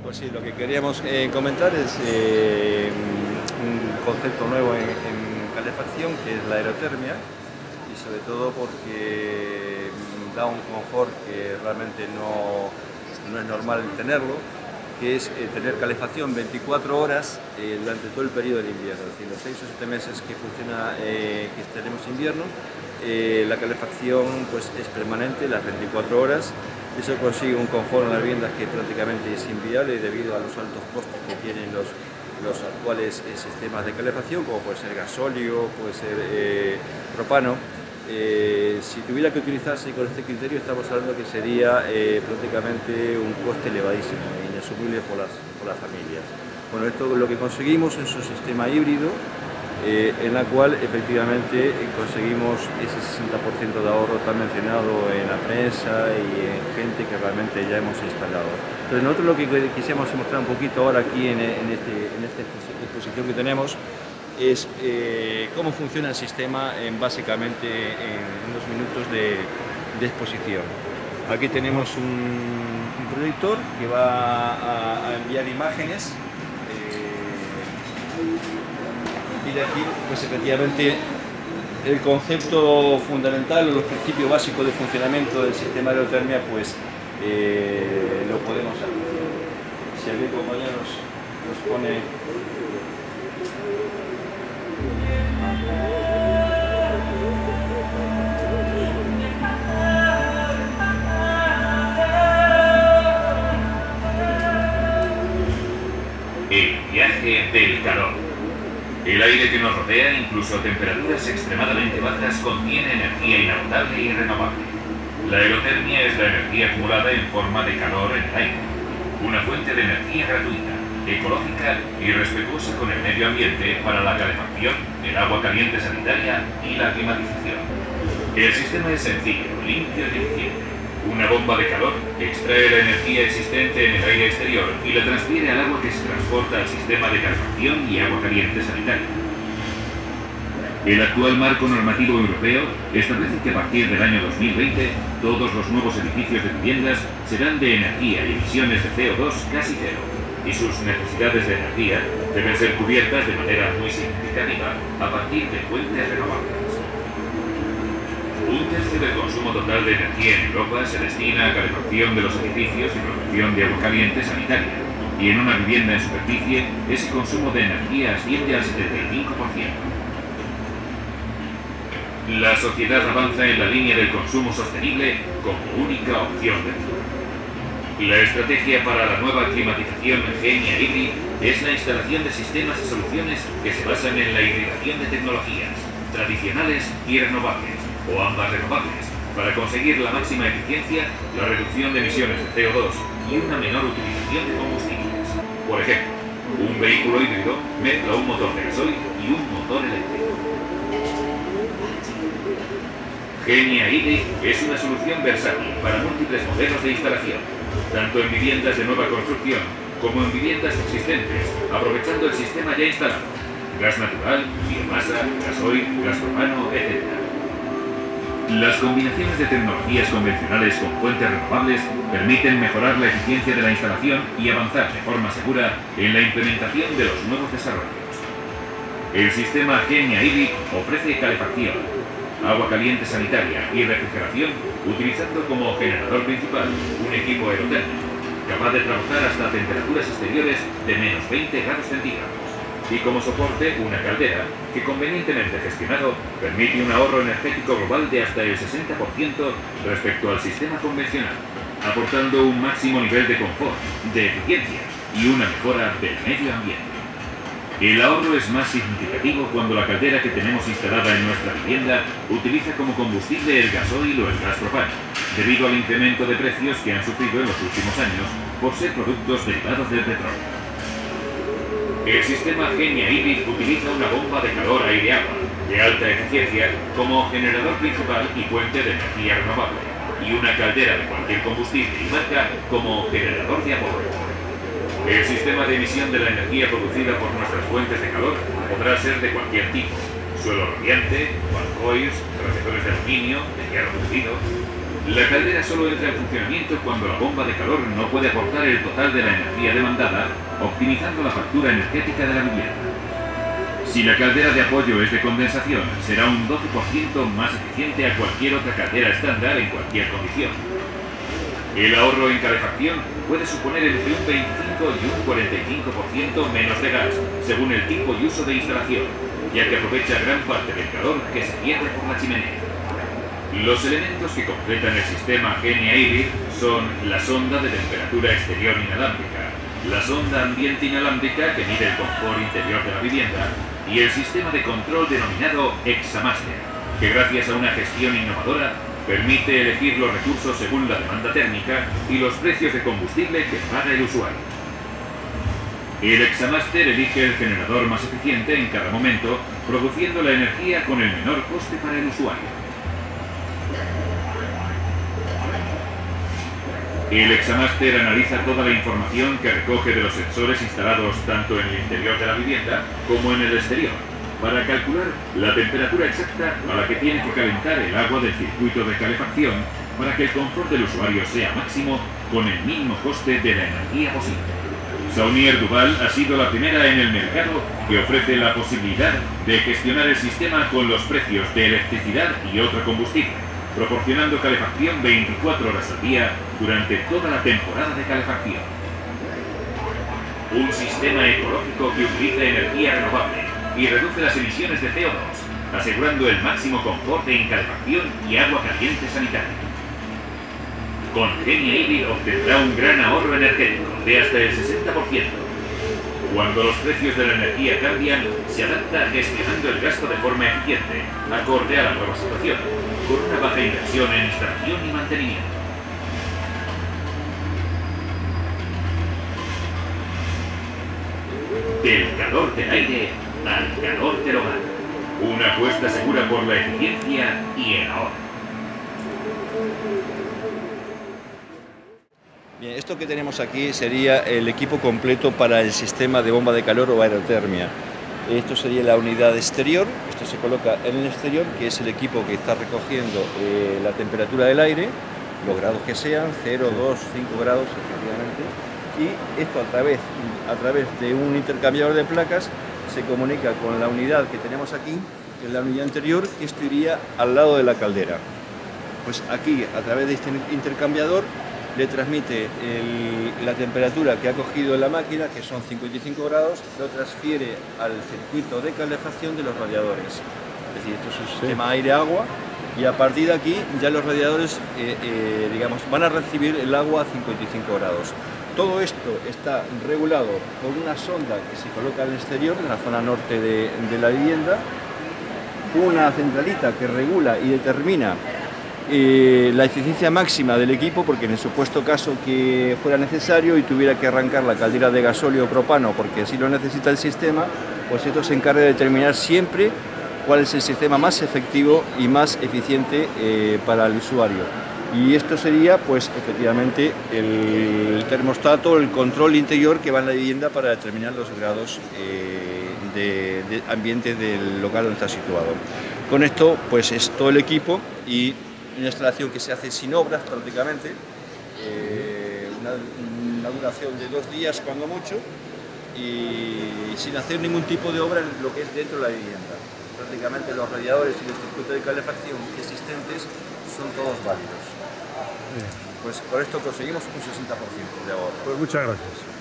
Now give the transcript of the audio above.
Pues sí, lo que queríamos comentar es un concepto nuevo en calefacción, que es la aerotermia, y sobre todo porque da un confort que realmente no es normal tenerlo, que es tener calefacción 24 horas durante todo el periodo del invierno, es decir, los 6 o 7 meses que funciona, que tenemos invierno, la calefacción pues, es permanente las 24 horas. Eso consigue un confort en las viviendas que prácticamente es inviable debido a los altos costos que tienen los actuales sistemas de calefacción, como puede ser gasóleo, puede ser propano. Si tuviera que utilizarse con este criterio, estamos hablando que sería prácticamente un coste elevadísimo e inasumible por las familias. Bueno, esto lo que conseguimos es un sistema híbrido en la cual efectivamente conseguimos ese 60% de ahorro tan mencionado en la prensa y en gente que realmente ya hemos instalado. Entonces nosotros lo que quisiéramos mostrar un poquito ahora aquí en esta exposición que tenemos es cómo funciona el sistema básicamente en unos minutos de exposición. Aquí tenemos un proyector que va a enviar imágenes. Y de aquí, pues efectivamente, el concepto fundamental o los principios básicos de funcionamiento del sistema de aerotermia, pues lo podemos apreciar. Si alguien, compañeros, nos pone... El viaje del calor. El aire que nos rodea, incluso a temperaturas extremadamente bajas, contiene energía inagotable y renovable. La aerotermia es la energía acumulada en forma de calor en el aire, una fuente de energía gratuita, ecológica y respetuosa con el medio ambiente para la calefacción, el agua caliente sanitaria y la climatización. El sistema es sencillo, limpio y eficiente. Una bomba de calor extrae la energía existente en el aire exterior y la transfiere al agua que se transporta al sistema de calefacción y agua caliente sanitaria. El actual marco normativo europeo establece que a partir del año 2020 todos los nuevos edificios de viviendas serán de energía y emisiones de CO2 casi cero, y sus necesidades de energía deben ser cubiertas de manera muy significativa a partir de fuentes renovables. Un tercio del consumo total de energía en Europa se destina a calefacción de los edificios y producción de agua caliente sanitaria, y en una vivienda en superficie ese consumo de energía asciende al 75%. La sociedad avanza en la línea del consumo sostenible como única opción de futuro. La estrategia para la nueva climatización Genia Hybrid es la instalación de sistemas y soluciones que se basan en la hibridación de tecnologías tradicionales y renovables, o ambas renovables, para conseguir la máxima eficiencia, la reducción de emisiones de CO2 y una menor utilización de combustibles. Por ejemplo, un vehículo híbrido mezcla un motor de gasoil y un motor eléctrico. Genia Hybrid es una solución versátil para múltiples modelos de instalación, tanto en viviendas de nueva construcción como en viviendas existentes, aprovechando el sistema ya instalado: gas natural, biomasa, gasoil, gas propano, etc. Las combinaciones de tecnologías convencionales con fuentes renovables permiten mejorar la eficiencia de la instalación y avanzar de forma segura en la implementación de los nuevos desarrollos. El sistema Genia Hybrid ofrece calefacción, agua caliente sanitaria y refrigeración, utilizando como generador principal un equipo aerotérmico capaz de trabajar hasta temperaturas exteriores de menos 20 grados centígrados. Y como soporte una caldera que, convenientemente gestionado, permite un ahorro energético global de hasta el 60% respecto al sistema convencional, aportando un máximo nivel de confort, de eficiencia y una mejora del medio ambiente. El ahorro es más significativo cuando la caldera que tenemos instalada en nuestra vivienda utiliza como combustible el gasoil o el gas propano, debido al incremento de precios que han sufrido en los últimos años por ser productos derivados del petróleo. El sistema Genia Hybrid utiliza una bomba de calor aire-agua de alta eficiencia como generador principal y fuente de energía renovable, y una caldera de cualquier combustible y marca como generador de apoyo. El sistema de emisión de la energía producida por nuestras fuentes de calor podrá ser de cualquier tipo: suelo radiante, balcoils, radiadores de aluminio, de hierro fundido. La caldera solo entra en funcionamiento cuando la bomba de calor no puede aportar el total de la energía demandada, optimizando la factura energética de la vivienda. Si la caldera de apoyo es de condensación, será un 12% más eficiente a cualquier otra caldera estándar en cualquier condición. El ahorro en calefacción puede suponer entre un 25 y un 45% menos de gas, según el tipo y uso de instalación, ya que aprovecha gran parte del calor que se pierde por la chimenea. Los elementos que completan el sistema Genia Hybrid son la sonda de temperatura exterior inalámbrica, la sonda ambiente inalámbrica que mide el confort interior de la vivienda y el sistema de control denominado Examaster, que gracias a una gestión innovadora permite elegir los recursos según la demanda térmica y los precios de combustible que paga el usuario. El Examaster elige el generador más eficiente en cada momento, produciendo la energía con el menor coste para el usuario. El Examaster analiza toda la información que recoge de los sensores instalados tanto en el interior de la vivienda como en el exterior, para calcular la temperatura exacta a la que tiene que calentar el agua del circuito de calefacción para que el confort del usuario sea máximo con el mínimo coste de la energía posible. Saunier Duval ha sido la primera en el mercado que ofrece la posibilidad de gestionar el sistema con los precios de electricidad y otro combustible, proporcionando calefacción 24 horas al día durante toda la temporada de calefacción. Un sistema ecológico que utiliza energía renovable y reduce las emisiones de CO2, asegurando el máximo confort en calefacción y agua caliente sanitaria. Con Genia Hybrid obtendrá un gran ahorro energético de hasta el 60%. Cuando los precios de la energía cambian, se adapta gestionando el gasto de forma eficiente, acorde a la nueva situación, con una baja inversión en instalación y mantenimiento. Del calor del aire al calor del hogar. Una apuesta segura por la eficiencia y el ahorro. Bien, esto que tenemos aquí sería el equipo completo para el sistema de bomba de calor o aerotermia. Esto sería la unidad exterior, esto se coloca en el exterior, que es el equipo que está recogiendo la temperatura del aire, los grados que sean, 0, 2, 5 grados efectivamente, y esto a través de un intercambiador de placas se comunica con la unidad que tenemos aquí, que es la unidad anterior, que esto iría al lado de la caldera. Pues aquí, a través de este intercambiador, le transmite la temperatura que ha cogido la máquina, que son 55 grados, lo transfiere al circuito de calefacción de los radiadores. Es decir, esto es un sistema aire-agua, y a partir de aquí ya los radiadores digamos, van a recibir el agua a 55 grados. Todo esto está regulado por una sonda que se coloca en el exterior, en la zona norte de la vivienda, una centralita que regula y determina la eficiencia máxima del equipo, porque en el supuesto caso que fuera necesario y tuviera que arrancar la caldera de gasóleo o propano porque así lo necesita el sistema, pues esto se encarga de determinar siempre cuál es el sistema más efectivo y más eficiente para el usuario. Y esto sería, pues efectivamente, el termostato, el control interior que va en la vivienda para determinar los grados de ambiente del local donde está situado. Con esto, pues es todo el equipo y una instalación que se hace sin obras prácticamente, una duración de 2 días cuando mucho, y sin hacer ningún tipo de obra en lo que es dentro de la vivienda. Prácticamente los radiadores y los circuitos de calefacción existentes son todos válidos. Pues con esto conseguimos un 60% de ahorro. Pues muchas gracias.